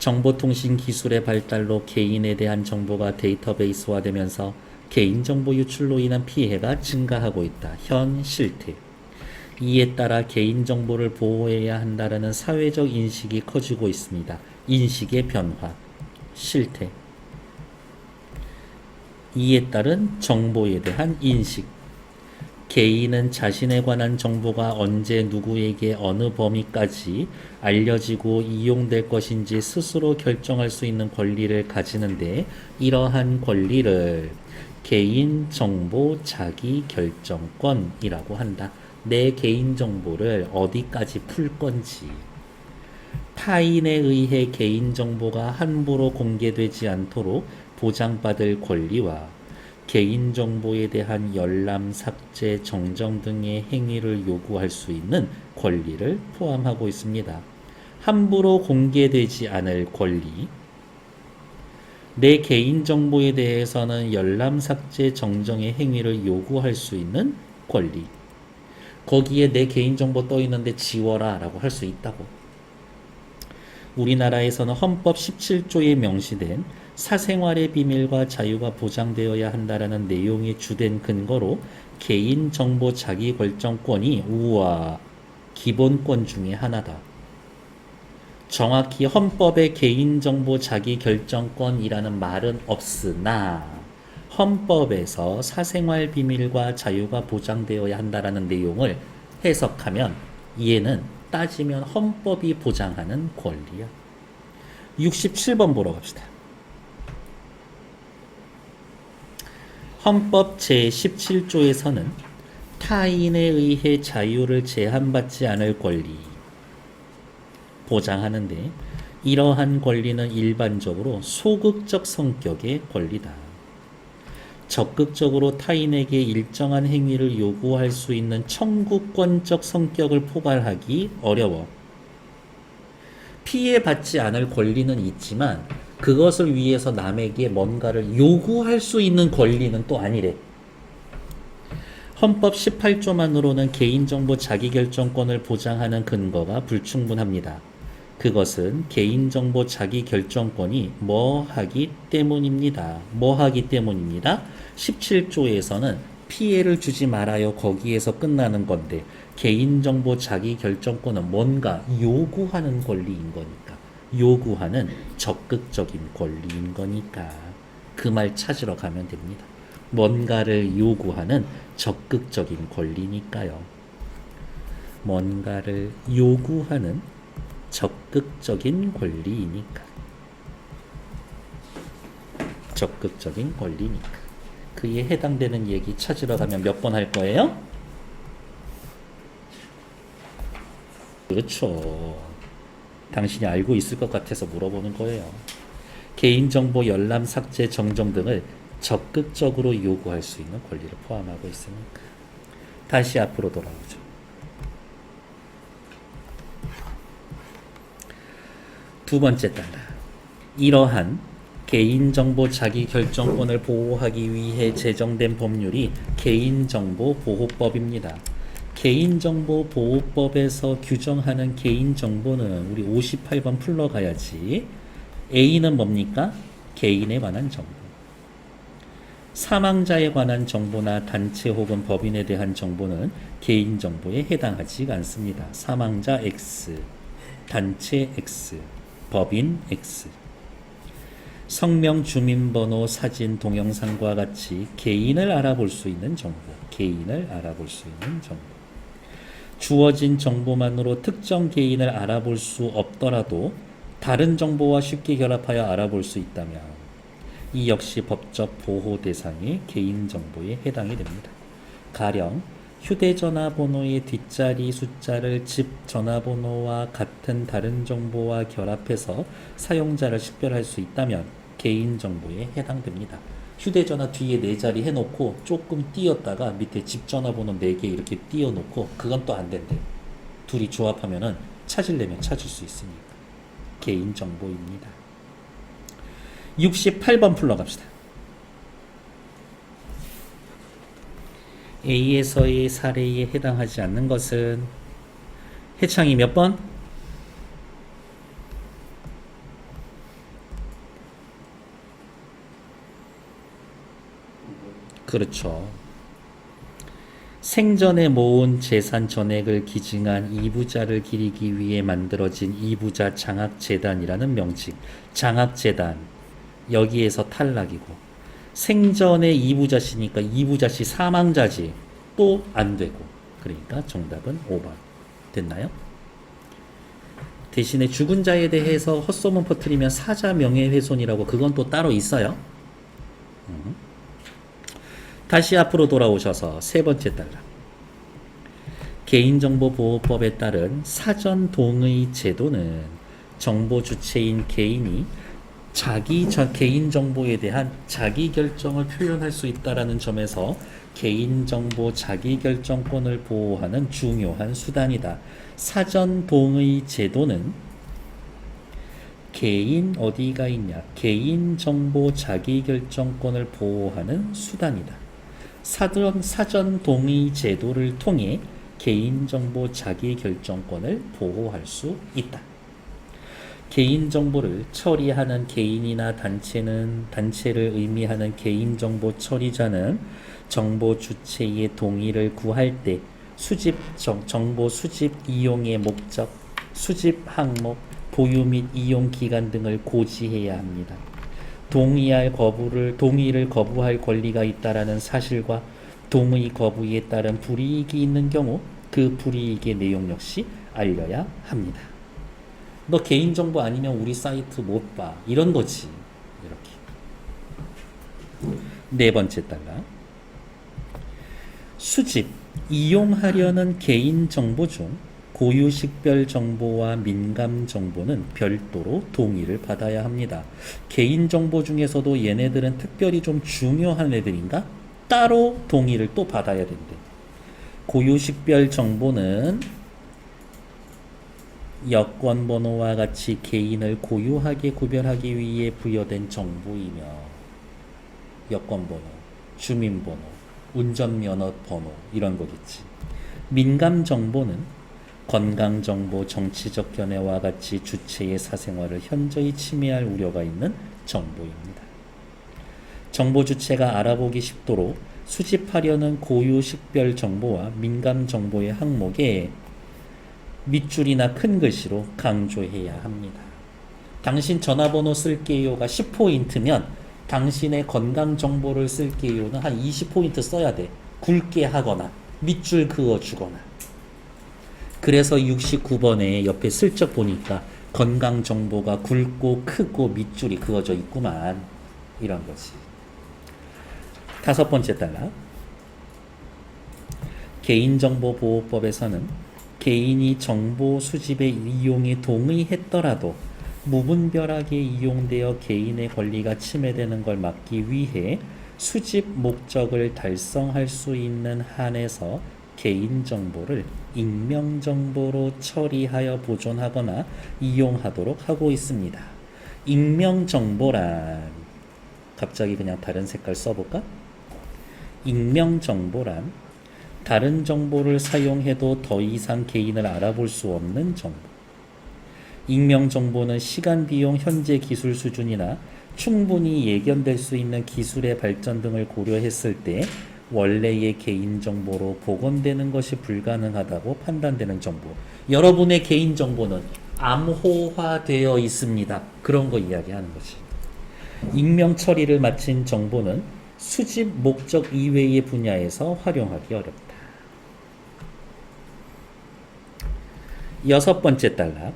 정보통신 기술의 발달로 개인에 대한 정보가 데이터베이스화되면서 개인정보 유출로 인한 피해가 증가하고 있다. 현 실태. 이에 따라 개인정보를 보호해야 한다는 사회적 인식이 커지고 있습니다. 인식의 변화. 실태. 이에 따른 정보에 대한 인식. 개인은 자신에 관한 정보가 언제 누구에게 어느 범위까지 알려지고 이용될 것인지 스스로 결정할 수 있는 권리를 가지는데 이러한 권리를 개인정보 자기결정권이라고 한다. 내 개인정보를 어디까지 풀 건지, 타인에 의해 개인정보가 함부로 공개되지 않도록 보장받을 권리와 개인정보에 대한 열람, 삭제, 정정 등의 행위를 요구할 수 있는 권리를 포함하고 있습니다. 함부로 공개되지 않을 권리, 내 개인정보에 대해서는 열람, 삭제, 정정의 행위를 요구할 수 있는 권리. 거기에 내 개인정보 떠 있는데 지워라 라고 할 수 있다고. 우리나라에서는 헌법 17조에 명시된 사생활의 비밀과 자유가 보장되어야 한다라는 내용이 주된 근거로 개인정보 자기결정권이 우와 기본권 중에 하나다. 정확히 헌법에 개인정보 자기결정권이라는 말은 없으나 헌법에서 사생활 비밀과 자유가 보장되어야 한다라는 내용을 해석하면 얘는 따지면 헌법이 보장하는 권리야. 67번 보러 갑시다. 헌법 제17조에서는 타인에 의해 자유를 제한받지 않을 권리 보장하는데 이러한 권리는 일반적으로 소극적 성격의 권리다. 적극적으로 타인에게 일정한 행위를 요구할 수 있는 청구권적 성격을 포괄하기 어려워. 피해받지 않을 권리는 있지만 그것을 위해서 남에게 뭔가를 요구할 수 있는 권리는 또 아니래. 헌법 18조만으로는 개인정보 자기결정권을 보장하는 근거가 불충분합니다. 그것은 개인정보 자기결정권이 뭐하기 때문입니다. 뭐하기 때문입니다. 17조에서는 피해를 주지 말아요. 거기에서 끝나는 건데 개인정보 자기결정권은 뭔가 요구하는 권리인 거니까. 요구하는 적극적인 권리인 거니까 그 말 찾으러 가면 됩니다. 뭔가를 요구하는 적극적인 권리니까요. 뭔가를 요구하는 적극적인 권리이니까. 적극적인 권리니까. 그에 해당되는 얘기 찾으러 가면 몇 번 할 거예요? 그렇죠. 당신이 알고 있을 것 같아서 물어보는 거예요. 개인정보 열람, 삭제, 정정 등을 적극적으로 요구할 수 있는 권리를 포함하고 있으니까. 다시 앞으로 돌아오죠. 두 번째 단락. 이러한 개인정보 자기결정권을 보호하기 위해 제정된 법률이 개인정보보호법입니다. 개인정보보호법에서 규정하는 개인정보는 우리 58번 풀러가야지. A는 뭡니까? 개인에 관한 정보. 사망자에 관한 정보나 단체 혹은 법인에 대한 정보는 개인정보에 해당하지 않습니다. 사망자 X, 단체 X, 법인 X. 성명, 주민번호, 사진, 동영상과 같이 개인을 알아볼 수 있는 정보. 개인을 알아볼 수 있는 정보. 주어진 정보만으로 특정 개인을 알아볼 수 없더라도 다른 정보와 쉽게 결합하여 알아볼 수 있다면 이 역시 법적 보호 대상의 개인정보에 해당이 됩니다. 가령 휴대전화 번호의 뒷자리 숫자를 집 전화번호와 같은 다른 정보와 결합해서 사용자를 식별할 수 있다면 개인정보에 해당됩니다. 휴대전화 뒤에 4자리 해놓고 조금 띄었다가 밑에 집 전화번호 4개 이렇게 띄워놓고 그건 또 안 된대. 둘이 조합하면은 찾으려면 찾을 수 있으니까. 개인정보입니다. 68번 풀러갑시다. A에서의 사례에 해당하지 않는 것은 해창이 몇 번? 그렇죠. 생전에 모은 재산 전액을 기증한 이부자를 기리기 위해 만들어진 이부자 장학재단이라는 명칭. 장학재단 여기에서 탈락이고, 생전에 이부자시니까 이부자시 사망자지 또 안 되고, 그러니까 정답은 5번 됐나요? 대신에 죽은 자에 대해서 헛소문 퍼뜨리면 사자 명예훼손이라고, 그건 또 따로 있어요. 다시 앞으로 돌아오셔서 세 번째 단락. 개인정보보호법에 따른 사전 동의 제도는 정보 주체인 개인이 자기 개인정보에 대한 자기결정을 표현할 수 있다는 점에서 개인정보 자기결정권을 보호하는 중요한 수단이다. 사전 동의 제도는 개인 어디가 있냐? 개인정보 자기결정권을 보호하는 수단이다. 사전 동의 제도를 통해 개인정보 자기결정권을 보호할 수 있다. 개인정보를 처리하는 개인이나 단체를 의미하는 개인정보 처리자는 정보 주체의 동의를 구할 때 정보 수집 이용의 목적, 수집 항목, 보유 및 이용 기간 등을 고지해야 합니다. 동의를 거부할 권리가 있다라는 사실과 동의 거부에 따른 불이익이 있는 경우 그 불이익의 내용 역시 알려야 합니다. 너 개인정보 아니면 우리 사이트 못 봐. 이런 거지. 이렇게. 네 번째 단락. 수집, 이용하려는 개인정보 중 고유식별 정보와 민감 정보는 별도로 동의를 받아야 합니다. 개인정보 중에서도 얘네들은 특별히 좀 중요한 애들인가? 따로 동의를 또 받아야 된대. 고유식별 정보는 여권번호와 같이 개인을 고유하게 구별하기 위해 부여된 정보이며, 여권번호, 주민번호, 운전면허번호 이런 거겠지. 민감 정보는 건강정보, 정치적 견해와 같이 주체의 사생활을 현저히 침해할 우려가 있는 정보입니다. 정보 주체가 알아보기 쉽도록 수집하려는 고유식별 정보와 민감 정보의 항목에 밑줄이나 큰 글씨로 강조해야 합니다. 당신 전화번호 쓸게요가 10포인트면 당신의 건강정보를 쓸게요는 한 20포인트 써야 돼. 굵게 하거나 밑줄 그어주거나. 그래서 69번에 옆에 슬쩍 보니까 건강정보가 굵고 크고 밑줄이 그어져 있구만. 이런 거지. 다섯 번째 단락. 개인정보보호법에서는 개인이 정보 수집의 이용에 동의했더라도 무분별하게 이용되어 개인의 권리가 침해되는 걸 막기 위해 수집 목적을 달성할 수 있는 한에서 개인정보를 익명정보로 처리하여 보존하거나 이용하도록 하고 있습니다. 익명정보란, 갑자기 그냥 다른 색깔 써볼까? 익명정보란 다른 정보를 사용해도 더 이상 개인을 알아볼 수 없는 정보. 익명정보는 시간, 비용, 현재 기술 수준이나 충분히 예견될 수 있는 기술의 발전 등을 고려했을 때 원래의 개인정보로 복원되는 것이 불가능하다고 판단되는 정보. 여러분의 개인정보는 암호화되어 있습니다. 그런 거 이야기하는 거지. 익명 처리를 마친 정보는 수집 목적 이외의 분야에서 활용하기 어렵다. 여섯 번째 단락.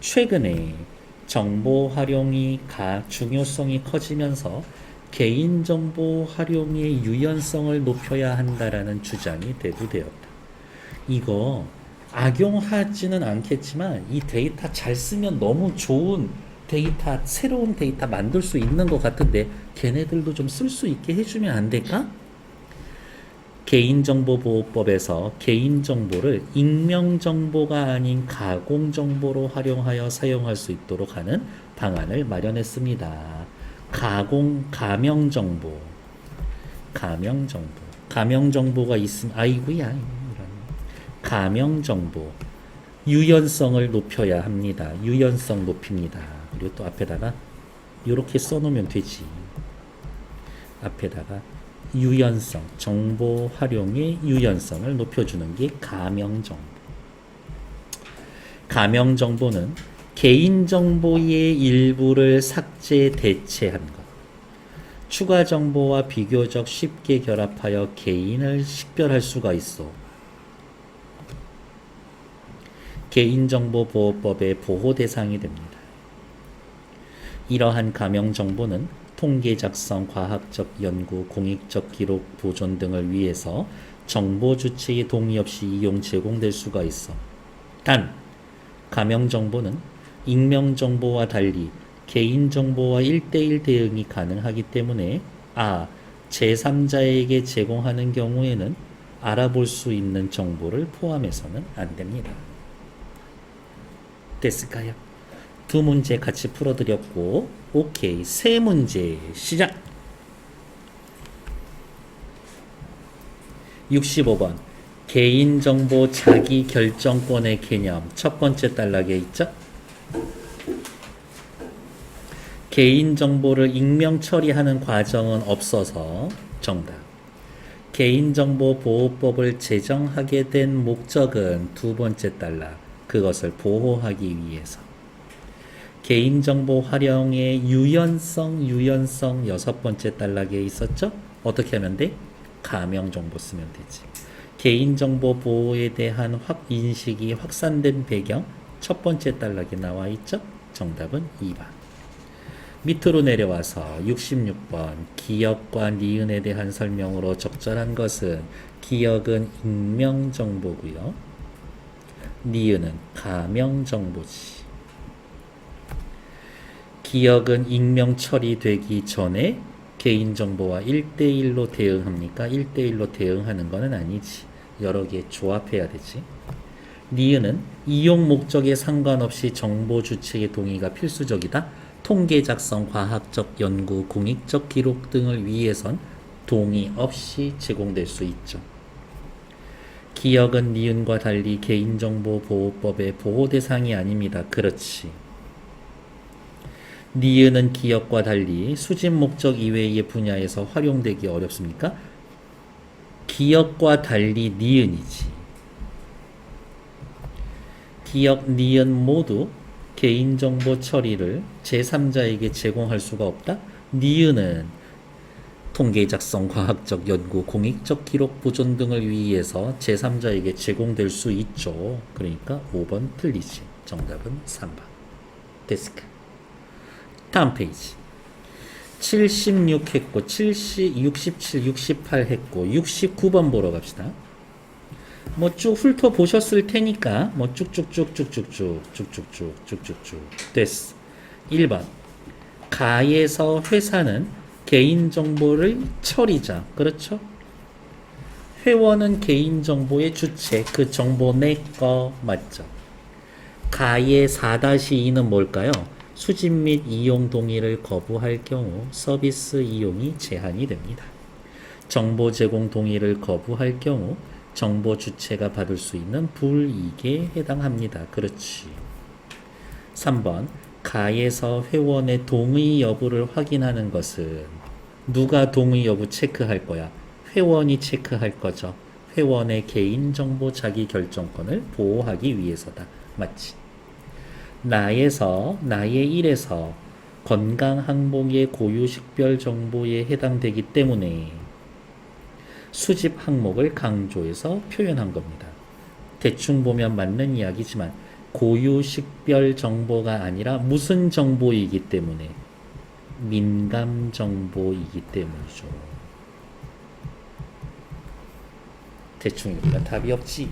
최근에 정보 활용이 중요성이 커지면서 개인정보 활용의 유연성을 높여야 한다라는 주장이 대두되었다. 이거 악용하지는 않겠지만 이 데이터 잘 쓰면 너무 좋은 데이터, 새로운 데이터 만들 수 있는 것 같은데 걔네들도 좀 쓸 수 있게 해주면 안 될까? 개인정보보호법에서 개인정보를 익명정보가 아닌 가공정보로 활용하여 사용할 수 있도록 하는 방안을 마련했습니다. 가명정보. 가명정보가 있으면, 아이고야. 이런. 가명정보. 유연성을 높여야 합니다. 유연성 높입니다. 그리고 또 앞에다가 이렇게 써놓으면 되지. 앞에다가 유연성, 정보 활용의 유연성을 높여주는 게 가명정보. 가명정보는 개인정보의 일부를 삭제, 대체한 것. 추가 정보와 비교적 쉽게 결합하여 개인을 식별할 수가 있어. 개인정보보호법의 보호 대상이 됩니다. 이러한 가명정보는 통계 작성, 과학적 연구, 공익적 기록, 보존 등을 위해서 정보 주체의 동의 없이 이용, 제공될 수가 있어. 단, 가명정보는 익명정보와 달리 개인정보와 1대1 대응이 가능하기 때문에 제3자에게 제공하는 경우에는 알아볼 수 있는 정보를 포함해서는 안 됩니다. 됐을까요? 두 문제 같이 풀어드렸고, 오케이. 세 문제 시작! 65번 개인정보 자기결정권의 개념 첫 번째 단락에 있죠? 개인정보를 익명 처리하는 과정은 없어서 정답. 개인정보보호법을 제정하게 된 목적은 두 번째 단락. 그것을 보호하기 위해서. 개인정보 활용의 유연성 여섯 번째 단락에 있었죠? 어떻게 하면 돼? 가명정보 쓰면 되지. 개인정보 보호에 대한 인식이 확산된 배경 첫 번째 단락에 나와 있죠? 정답은 2번. 밑으로 내려와서 66번 기억과 니은에 대한 설명으로 적절한 것은 기억은 익명정보고요. 니은은 가명정보지. 기억은 익명 처리되기 전에 개인정보와 1대1로 대응합니까? 1대1로 대응하는 것은 아니지. 여러 개 조합해야 되지. 니은은 이용 목적에 상관없이 정보 주체의 동의가 필수적이다. 통계 작성, 과학적 연구, 공익적 기록 등을 위해선 동의 없이 제공될 수 있죠. 기억은 니은과 달리 개인정보보호법의 보호 대상이 아닙니다. 그렇지. 니은은 기억과 달리 수집 목적 이외의 분야에서 활용되기 어렵습니까? 기억과 달리 니은이지. 기억, 니은 모두 개인정보 처리를 제3자에게 제공할 수가 없다? 니은은 통계 작성, 과학적 연구, 공익적 기록 보존 등을 위해서 제3자에게 제공될 수 있죠. 그러니까 5번 틀리지. 정답은 3번. 됐을까? 다음 페이지. 76 했고, 67, 68 했고, 69번 보러 갑시다. 뭐 쭉 훑어 보셨을 테니까 뭐 쭉쭉쭉쭉쭉쭉 됐어. 1번 가에서 회사는 개인정보를 처리자. 그렇죠? 회원은 개인정보의 주체. 그 정보 내 거 맞죠? 가의 4-2는 뭘까요? 수집 및 이용 동의를 거부할 경우 서비스 이용이 제한이 됩니다. 정보 제공 동의를 거부할 경우 정보 주체가 받을 수 있는 불이익에 해당합니다. 그렇지. 3번 가에서 회원의 동의 여부를 확인하는 것은 누가 동의 여부 체크할 거야? 회원이 체크할 거죠. 회원의 개인정보 자기결정권을 보호하기 위해서다. 맞지? 나의 일에서 건강 항목의 고유 식별 정보에 해당되기 때문에 수집 항목을 강조해서 표현한 겁니다. 대충 보면 맞는 이야기지만 고유 식별 정보가 아니라 무슨 정보이기 때문에? 민감 정보이기 때문이죠. 대충 이러면 답이 없지.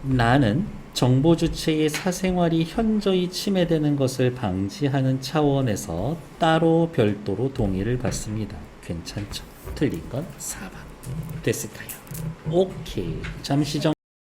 나는 정보 주체의 사생활이 현저히 침해되는 것을 방지하는 차원에서 따로 별도로 동의를 받습니다. 괜찮죠? 틀린 건 4번. 됐을까요? 오케이. 잠시 정